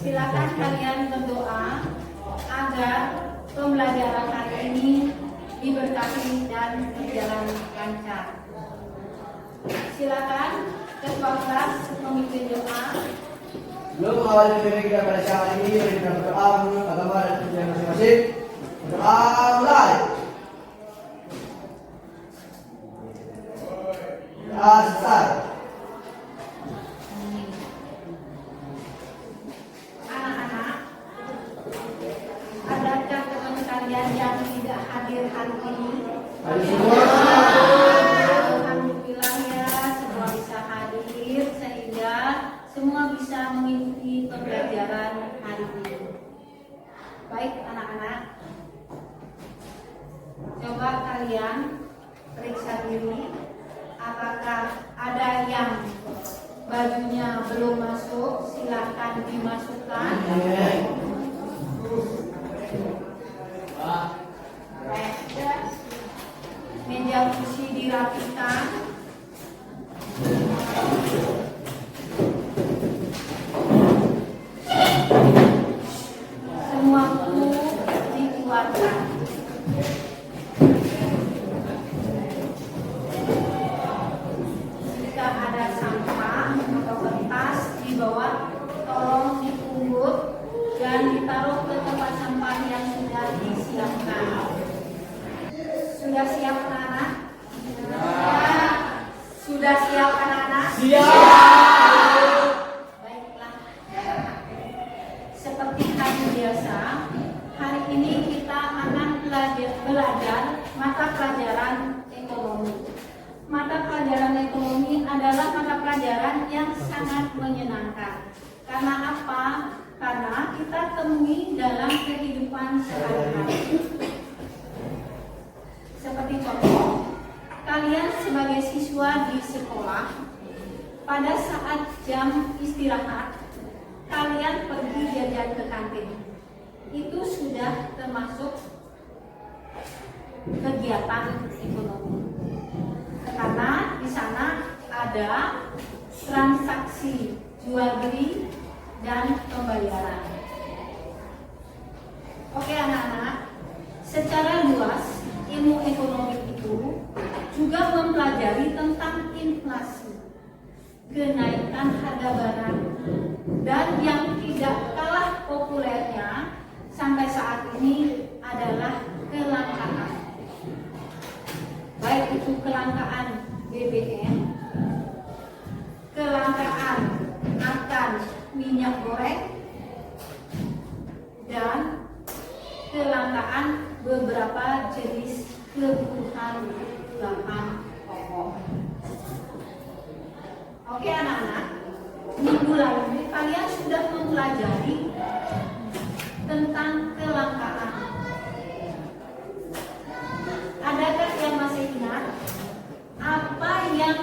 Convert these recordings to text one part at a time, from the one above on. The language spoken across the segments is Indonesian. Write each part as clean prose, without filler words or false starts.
Silakan kalian berdoa agar pembelajaran hari ini diberkati dan berjalan lancar. Silakan ketua kelas memimpin doa. Sebelum mengawali materi kita pada siang hari ini, mari kita berdoa menurut agama dan kepercayaan masing-masing. Berdoa mulai. Doa selesai. Anak-anak, adakah teman kalian yang tidak hadir hari ini? Hari semua. Alhamdulillah ya, semua bisa hadir sehingga semua bisa mengikuti pembelajaran hari ini. Baik anak-anak, coba kalian periksa diri, apakah ada yang bajunya belum masuk, silakan dimasukkan. Meja kursi dirapikan. Semua buku dikeluarkan. Jika ada sampah atau kertas di bawah, tolong dipungut dan ditaruh ke tempat sampah yang sudah disiapkan. Sudah siap anak-anak? Sudah siap anak-anak? Siap. Baiklah. Seperti hari biasa, hari ini kita akan belajar mata pelajaran ekonomi. Mata pelajaran ekonomi adalah mata pelajaran yang sangat menyenangkan. Karena apa? Karena kita temui dalam kehidupan sehari-hari. Seperti contoh, kalian sebagai siswa di sekolah, pada saat jam istirahat, kalian pergi jajan ke kantin. Itu sudah termasuk kegiatan ekonomi. Karena di sana ada transaksi jual beli dan pembayaran. Oke anak-anak, secara luas ilmu ekonomi itu juga mempelajari tentang inflasi, kenaikan harga barang, dan yang tidak kalah populernya sampai saat ini adalah kelangkaan. Baik itu kelangkaan BBM, kelangkaan akan minyak goreng, dan kelangkaan beberapa jenis kebutuhan bahan pokok. Oke anak-anak, minggu lalu kalian sudah mempelajari tentang kelangkaan. Adakah yang masih ingat apa yang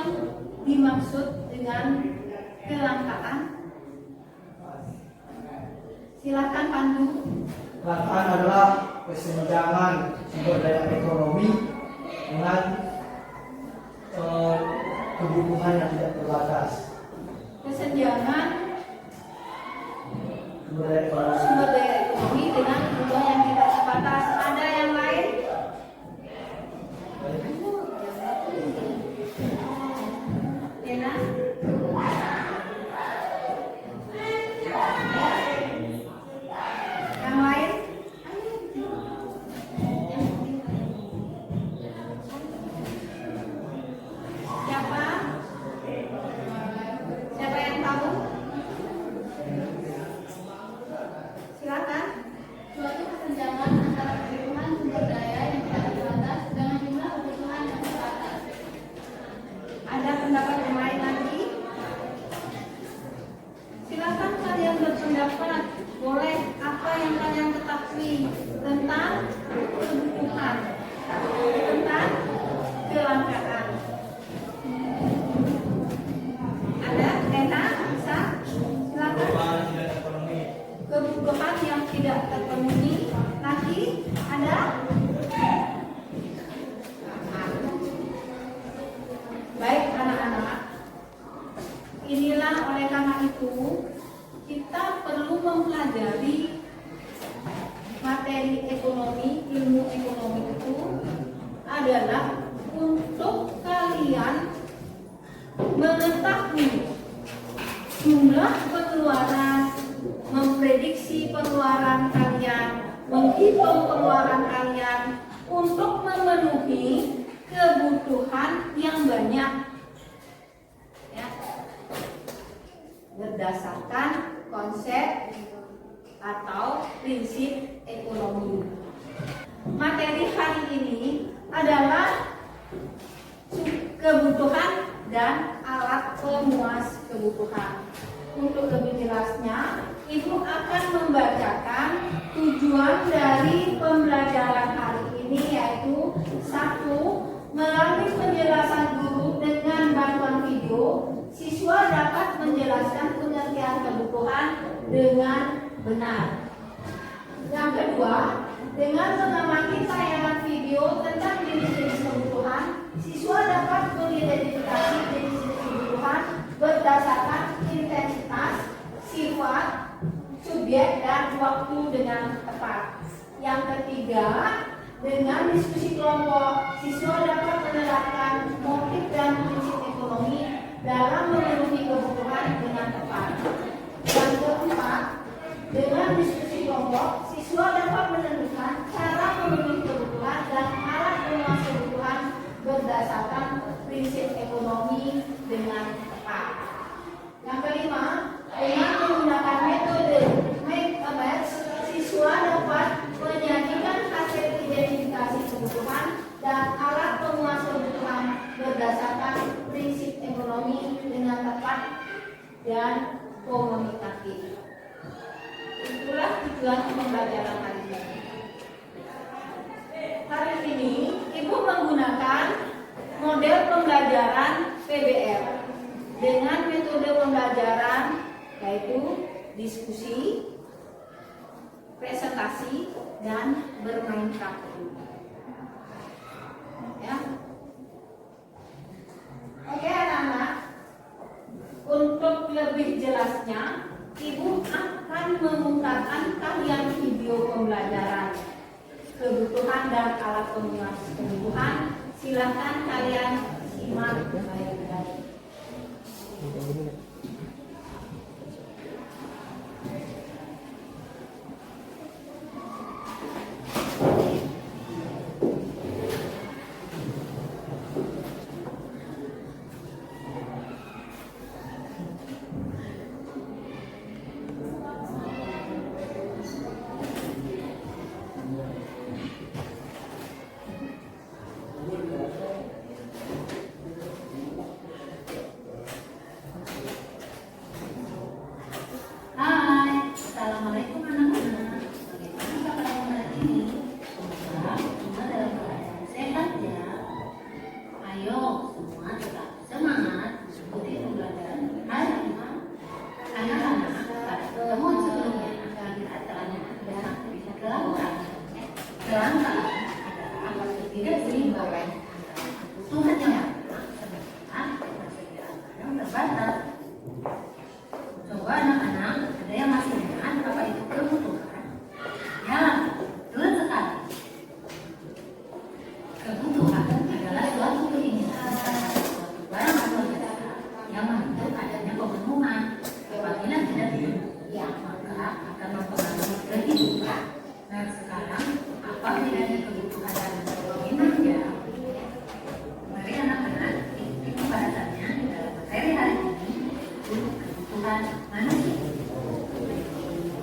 dimaksud dengan kelangkaan? Silakan Pandu. Kelangkaan adalah kesenjangan sumber daya ekonomi dengan kebutuhan yang tidak terbatas. Kesenjangan Sumber daya ekonomi. sumber daya ekonomi dengan kebutuhan yang tidak terbatas. Ada yang lain? Lena? Yang lain? Siapa? Siapa yang tahu? Silakan. Suatu kesenjangan antara kebutuhan sumber daya yang tidak terbatas dengan jumlah kebutuhan yang terbatas. Ada pendapat yang lain lagi? Silakan kalian berpendapat. Boleh apa yang kalian ketahui tentang kebutuhan, tentang kelangkaan. Ada? Lena? Bisa? Silakan. Kebutuhan yang tidak terpenuhi. Lagi? Ada? Baik anak-anak, inilah oleh karena itu kita perlu mempelajari dari materi ekonomi, ilmu ekonomi itu adalah untuk kalian mengetahui jumlah pengeluaran, memprediksi pengeluaran kalian, menghitung pengeluaran kalian untuk memenuhi kebutuhan yang banyak, ya, berdasarkan konsep atau prinsip ekonomi. Materi hari ini adalah kebutuhan dan alat pemuas kebutuhan. Untuk lebih jelasnya, Ibu akan membacakan tujuan dari pembelajaran hari ini, yaitu 1. Melalui penjelasan guru dengan bantuan video, siswa dapat menjelaskan pengertian kebutuhan dengan benar. Yang kedua, dengan mengamati tayangan video tentang jenis-jenis kebutuhan, siswa dapat mengidentifikasi jenis-jenis kebutuhan berdasarkan intensitas, sifat, subjek, dan waktu dengan tepat. Yang ketiga, dengan diskusi kelompok, siswa dapat menerapkan motif dan prinsip ekonomi dalam memenuhi kebutuhan dengan tepat. Yang keempat, dengan diskusi kelompok, siswa dapat menentukan cara memenuhi kebutuhan dan alat pemuas kebutuhan berdasarkan prinsip ekonomi dengan tepat. Yang kelima, dengan menggunakan metode make a match, siswa dapat menyajikan hasil identifikasi kebutuhan dan alat pemuas kebutuhan berdasarkan prinsip ekonomi dengan tepat dan komunikatif. Itulah tujuan pembelajaran hari ini. Hari ini Ibu menggunakan model pembelajaran PBL dengan metode pembelajaran yaitu diskusi, presentasi, dan bermain kartu. Ya. Oke anak-anak, untuk lebih jelasnya Ibu akan memutarkan tayangan video pembelajaran kebutuhan dan alat pemuas kebutuhan. Silakan kalian simak baik-baik.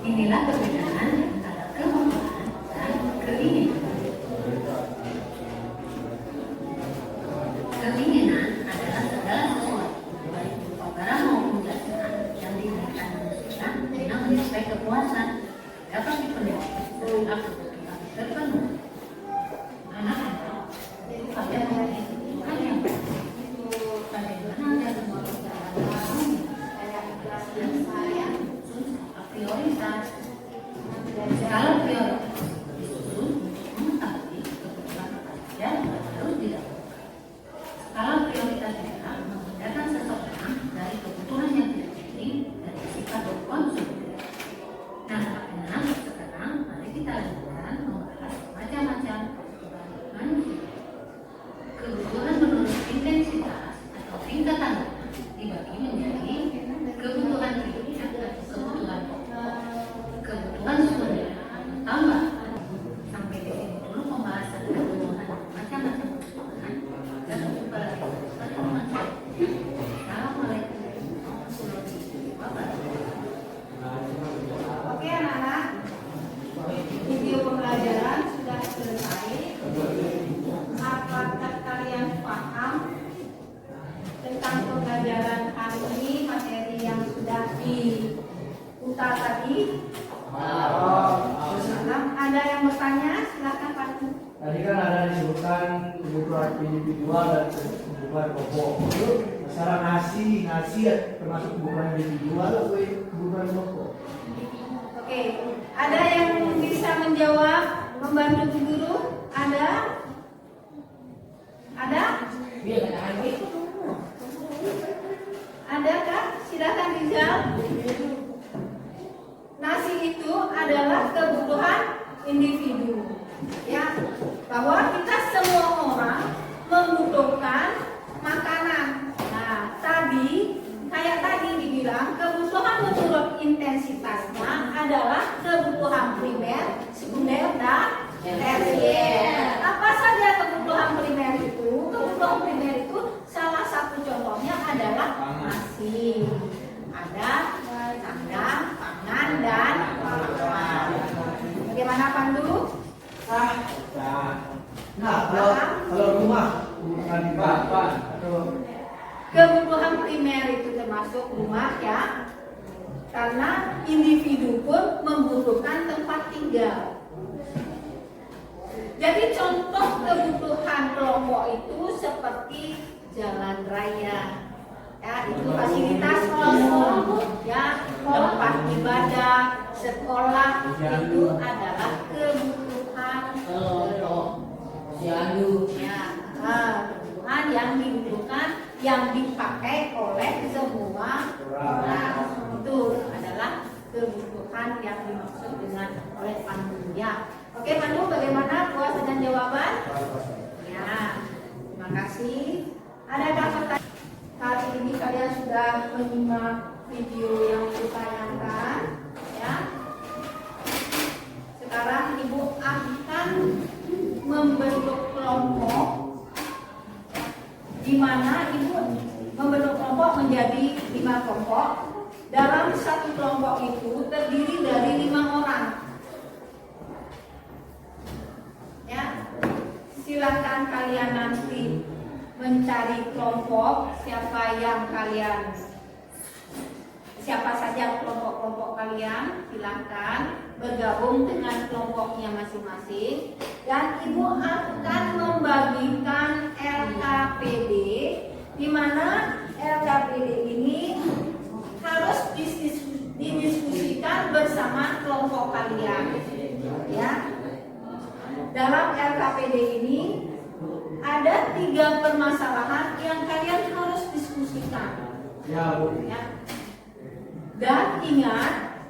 Inilah perbedaan antara kebutuhan dan keinginan. Keinginan adalah segala sesuatu, baik berupa barang maupun jasa, yang diinginkan manusia guna mencapai kepuasan dapat dipenuhi setelah kebutuhan terpenuhi. Anak-anak, kalian memiliki kebutuhan yang baik. Bagaimana anda semua bisa prioritas. Skala prioritas disusun mengetahui kebutuhan apa yang harus dilakukan. Skala prioritas juga membedakan seseorang dari kebutuhan yang tidak penting dan bersifat konsumtif. Nah, tadi? Ada yang bertanya? Silakan Pak. Tadi kan ada disebutkan kebutuhan individual dan kebutuhan kelompok. Itu masalah nasi termasuk kebutuhan individual atau kebutuhan kelompok? Oke, ada yang bisa menjawab, membantu Bu Guru? Ada? Ada? Ada kan? Silakan Rizal. Nasi itu adalah kebutuhan individu, ya, bahwa kita semua orang membutuhkan makanan. Nah, kayak tadi dibilang kebutuhan menurut intensitasnya adalah kebutuhan primer, sekunder, dan tersier. Apa saja kebutuhan primer itu? Kebutuhan primer itu salah satu contohnya adalah nasi, ada sandang, pangan, dan pakan. Bagaimana Pandu? Nah, kalau rumah kebutuhan bapak atau Kebutuhan primer itu termasuk rumah, ya, karena individu pun membutuhkan tempat tinggal. Jadi contoh kebutuhan kelompok itu seperti jalan raya, ya, itu fasilitas umum, ya, tempat ibadah, sekolah, itu adalah kebutuhan kelompok. Ya, kebutuhan yang dibutuhkan, yang dipakai oleh semua orang. Itu adalah kebutuhan yang dimaksud dengan oleh Pandu, ya. Oke Pandu, bagaimana puas dengan jawaban? Ya, terima kasih. Adakah pertanyaan? Kali ini kalian sudah menyimak video yang ditayangkan, ya. Sekarang Ibu akan membentuk kelompok, di mana Ibu membentuk kelompok menjadi 5 kelompok. Dalam satu kelompok itu terdiri dari 5 orang. Ya, silakan kalian nanti mencari kelompok siapa saja kelompok-kelompok kalian, silakan bergabung dengan kelompoknya masing-masing, dan Ibu akan membagikan LKPD, di mana LKPD ini harus didiskusikan bersama kelompok kalian, ya. Dalam LKPD ini ada 3 permasalahan yang kalian harus diskusikan, ya, Bu. ya. Dan ingat,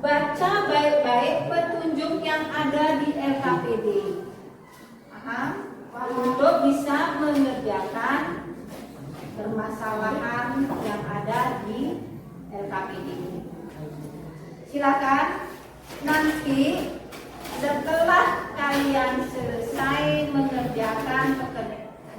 baca baik-baik petunjuk yang ada di LKPD, paham? Untuk bisa mengerjakan permasalahan yang ada di LKPD ini. Silakan nanti setelah kalian selesai mengerjakan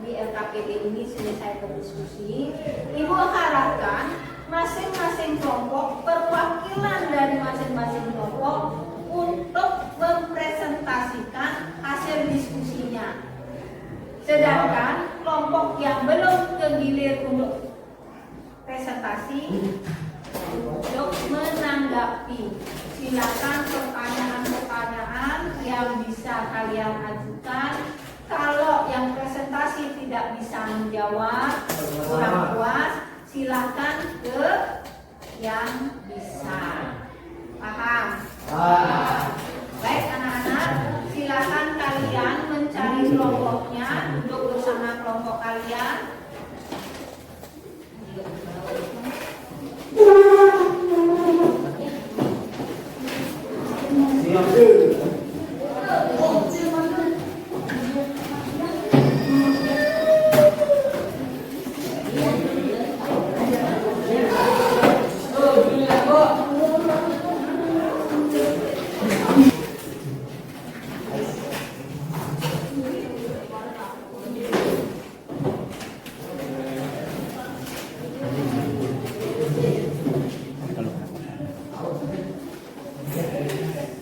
di LKPD ini, selesai berdiskusi, Ibu harapkan masing-masing kelompok, perwakilan dari masing-masing kelompok untuk mempresentasikan hasil diskusinya. Sedangkan kelompok yang belum kegilir untuk presentasi, untuk menanggapi, silakan pertanyaan-pertanyaan yang bisa kalian ajukan. Kalau yang presentasi tidak bisa menjawab, kurang puas, silakan ke yang bisa. Paham? Baik anak-anak, silakan kalian mencari kelompoknya, duduk bersama kelompok kalian.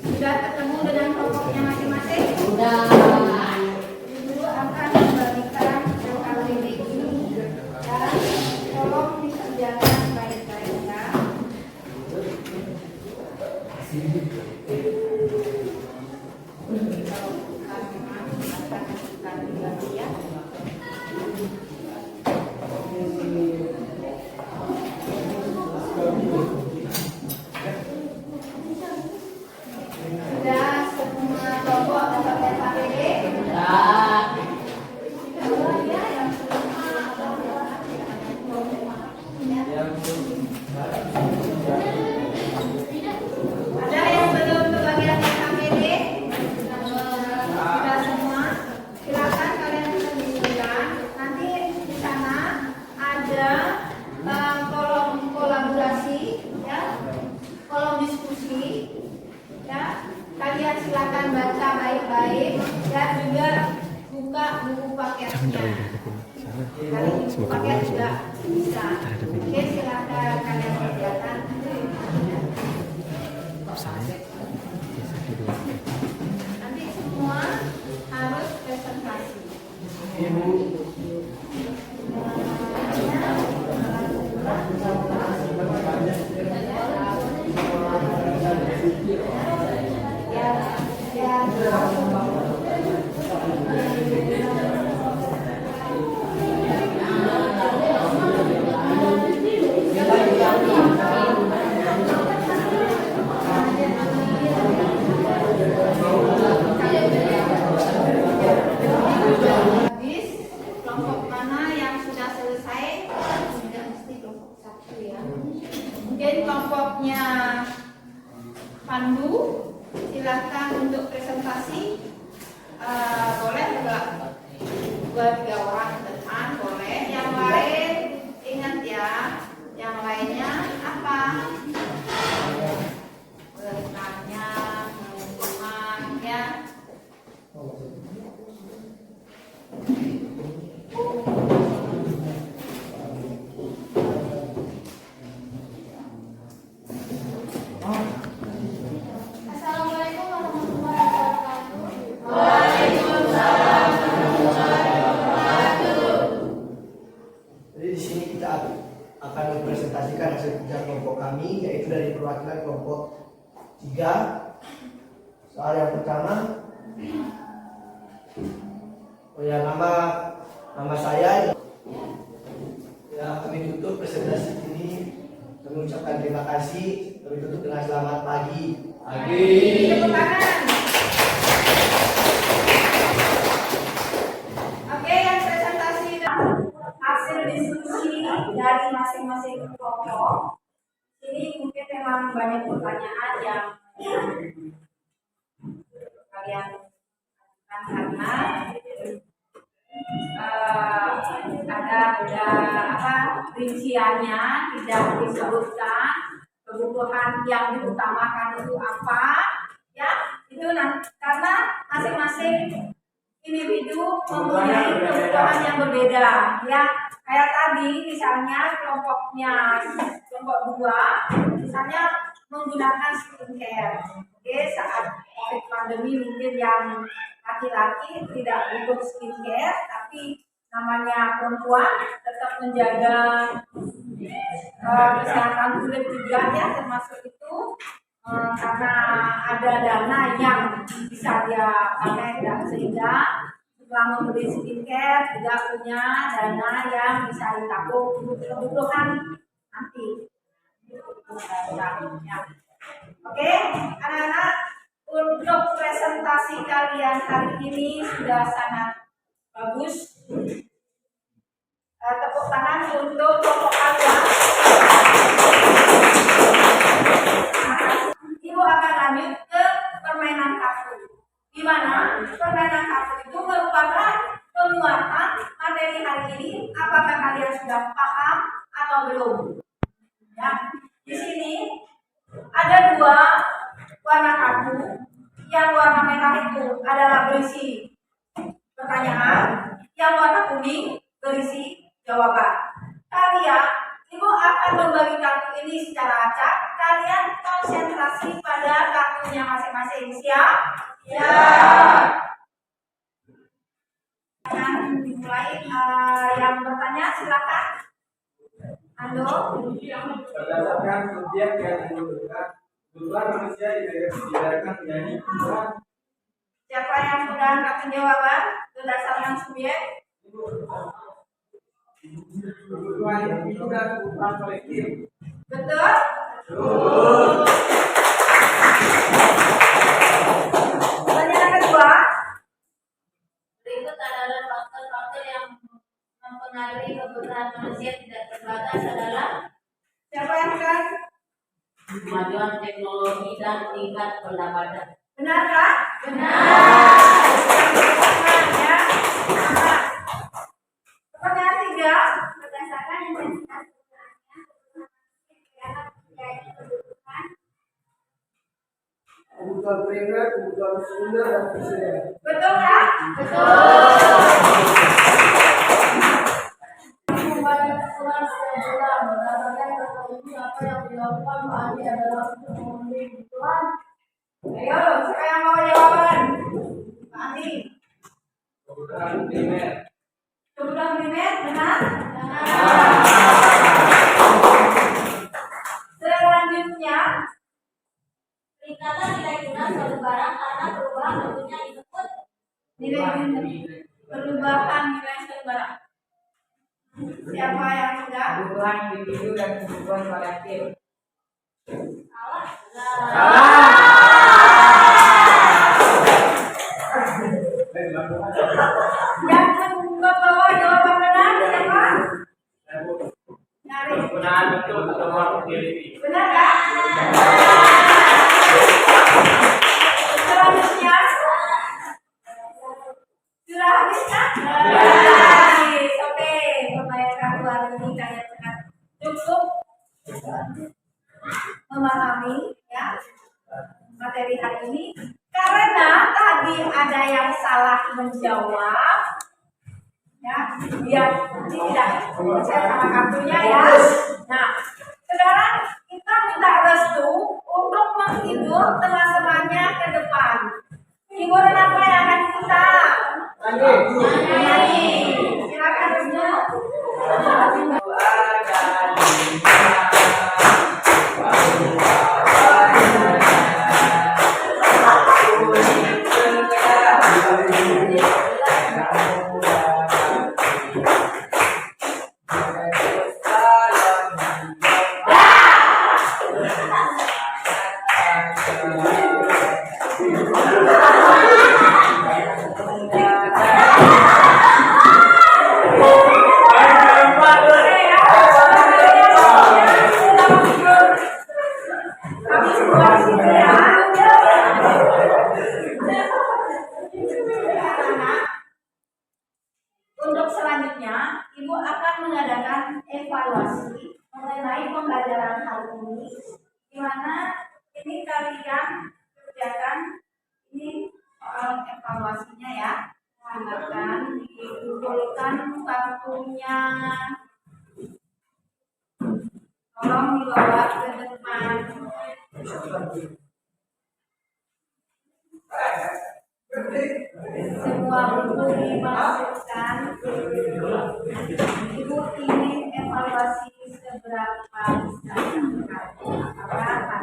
Sudah ketemu dengan Sudah semua kelompok dapat SAPD? Ada yang belum kebagian SAPD? Sudah semua? Silakan kalian tunjukkan. Nanti di sana ada kolom kolaborasi, ya, kolom diskusi, ya. Kalian silakan baca baik-baik dan juga buka buku paketnya. Kalau buku paket juga bisa. Oke, silakan kalian kerjakan. Nanti semua harus presentasi. Habis, kelompok mana yang sudah selesai? Sudah mesti kelompok 1 ya. Mungkin kelompoknya Pandu, silakan untuk presentasi. Boleh enggak 2-3 orang ke depan, boleh. Yang lain ingat ya, yang lainnya apa? Bertanya, pengumuman, ya. Assalamualaikum warahmatullahi wabarakatuh. Jadi di sini kita akan mempresentasikan hasil kerja kelompok kami, yaitu dari perwakilan kelompok 3. Soal yang pertama, nama saya. Ya, kami tutup presentasi ini. Kami ucapkan terima kasih. Kami tutup dengan selamat pagi. Tepuk tangan. Oke, yang presentasi hasil diskusi dari masing-masing kelompok. Ini mungkin memang banyak pertanyaan yang kalian ajukan karena ada rinciannya tidak disebutkan kebutuhan yang diutamakan itu apa, ya itu karena masing-masing individu mempunyai kebutuhan yang berbeda, ya kayak tadi misalnya kelompok 2 misalnya menggunakan skincare. Oke, saat COVID pandemi mungkin yang laki-laki tidak butuh skincare, tapi namanya perempuan tetap menjaga kesehatan kulit juga, ya termasuk itu karena ada dana yang bisa dia pakai, dan sehingga setelah membeli skincare juga punya dana yang bisa ditabung untuk kebutuhan nanti. Oke, anak-anak, untuk presentasi kalian hari ini sudah sangat bagus. Tepuk tangan untuk kelompok kalian. Ibu akan lanjut ke permainan kartu. Di mana permainan kartu itu merupakan penguatan materi hari ini. Apakah kalian sudah paham atau belum? Ya, di sini ada 2 warna kartu. Yang warna merah itu adalah berisi pertanyaan, yang warna kuning berisi jawaban. Kalian, ibu akan membagi kartu ini secara acak. Kalian konsentrasi pada kartunya masing-masing. Siap? Siap. Akan dimulai. Yang bertanya silakan. Halo. Berdasarkan subjek yang dibutuhkan Kebetulan manusia dibedakan menjadi dua. Siapa yang sudah angkat jawaban berdasarkan subjek? Kebutuhan individu dan kebutuhan kolektif. Betul? Pertanyaan kedua. Berikut adalah faktor-faktor yang mempengaruhi kebutuhan manusia tidak terbatas adalah Siapa yang akan? kemajuan teknologi dan tingkat pendapatan. Benarkah? Benar. Ya. Pertanyaan tiga. Berdasarkan intensitas Kebutuhan primer, kebutuhan sekunder, dan tersier. Betul kan? Kelas sebulan berdasarkan kata ini apa yang dilakukan Pak Andi adalah untuk memenuhi kebutuhan. Ayo, siapa yang mau jawaban? Pak Andi. Kebutuhan primer. Kebutuhan primer, benar? Selanjutnya, Peningkatan nilai guna suatu barang karena perubahan bentuknya disebut perubahan nilai suatu barang. Siapa yang sudah? Kebutuhan individu dan kebutuhan kolektif. salah. Yang membawa jawaban benar siapa? Nyari. Penggunaan betul ketemuan utility. Benar kan? Selanjutnya, sudah habis kan? Habis. Oke, kebanyakan buat ini kalian sangat cukup memahami ya materi hari ini. Karena tadi ada yang salah menjawab, ya, biar tidak percaya sama kartunya ya. Nah, sekarang kita minta restu untuk menghibur teman-temannya ke depan. Hiburan apa yang akan kita nyanyi? Silakan restu. Untuk selanjutnya, Ibu akan mengadakan evaluasi mengenai pembelajaran hari ini, di mana ini kalian kerjakan ini soal evaluasinya ya. Silakan dikumpulkan waktunya. Tolong dibawa ke depan. Semua buku dimasukkan. Ibu ingin evaluasi seberapa bisa apa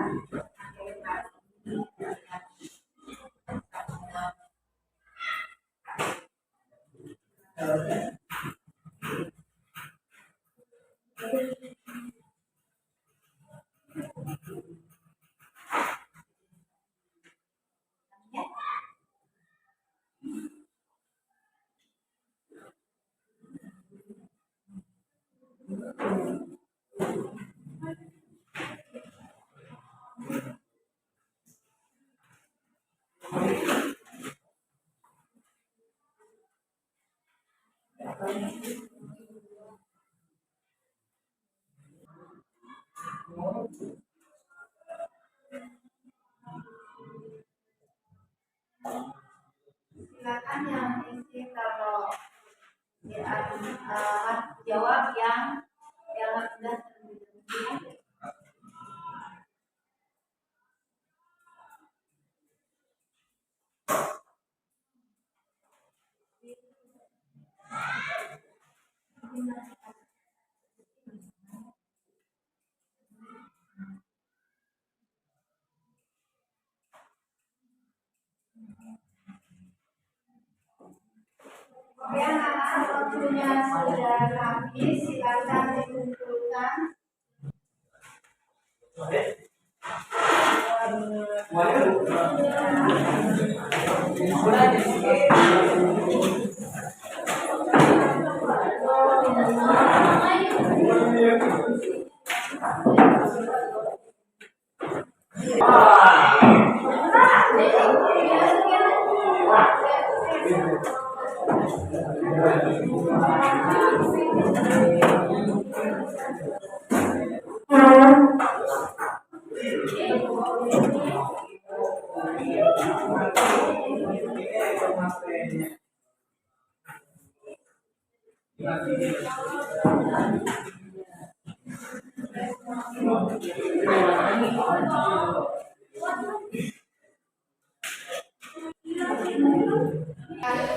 silakan yang isi kalau jawab yang sudah terjadi. Ya, waktunya sudah habis, silakan dikumpulkan.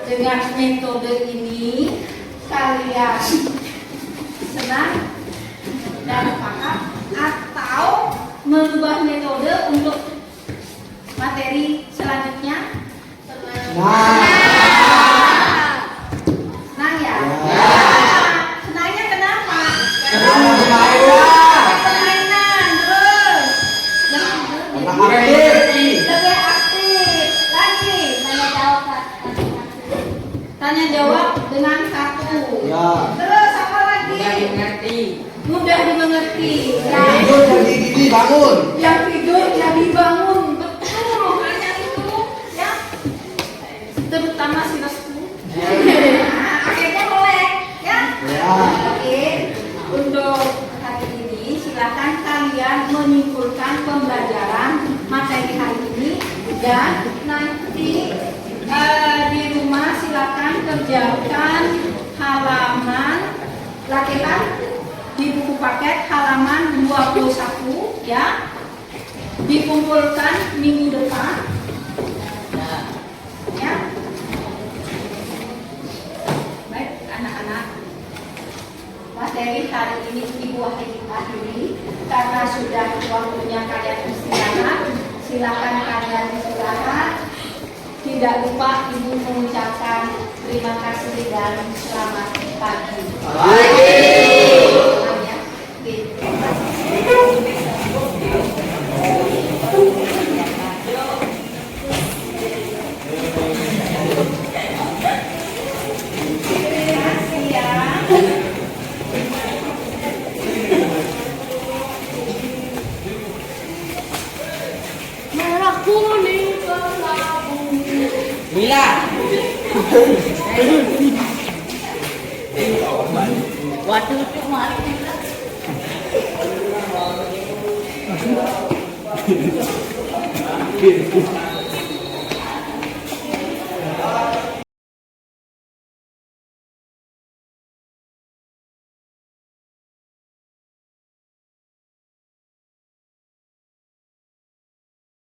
Dengan metode ini kalian senang dan paham atau merubah metode untuk materi selanjutnya? Senang ya? Senangnya kenapa? Permainan terus lebih aktif lagi tanya jawab dengan satu. Terus apa lagi? Mudah dimengerti. Yang tidur jadi bangun. Betul, makanya itu ya. Terutama si Restu. Akhirnya melek ya. Oke. Untuk hari ini silakan kalian menyimpulkan pembelajaran materi hari ini dan nanti di rumah silakan kerjakan halaman latihan di buku paket halaman 21 ya, dikumpulkan minggu depan ya. Baik anak-anak, materi hari ini Ibu akhiri karena sudah waktunya kalian istirahat. Silakan kalian istirahat. Tidak lupa Ibu mengucapkan terima kasih dan selamat pagi. Merah kuning kelabu. Mila. Waduh, kemarin.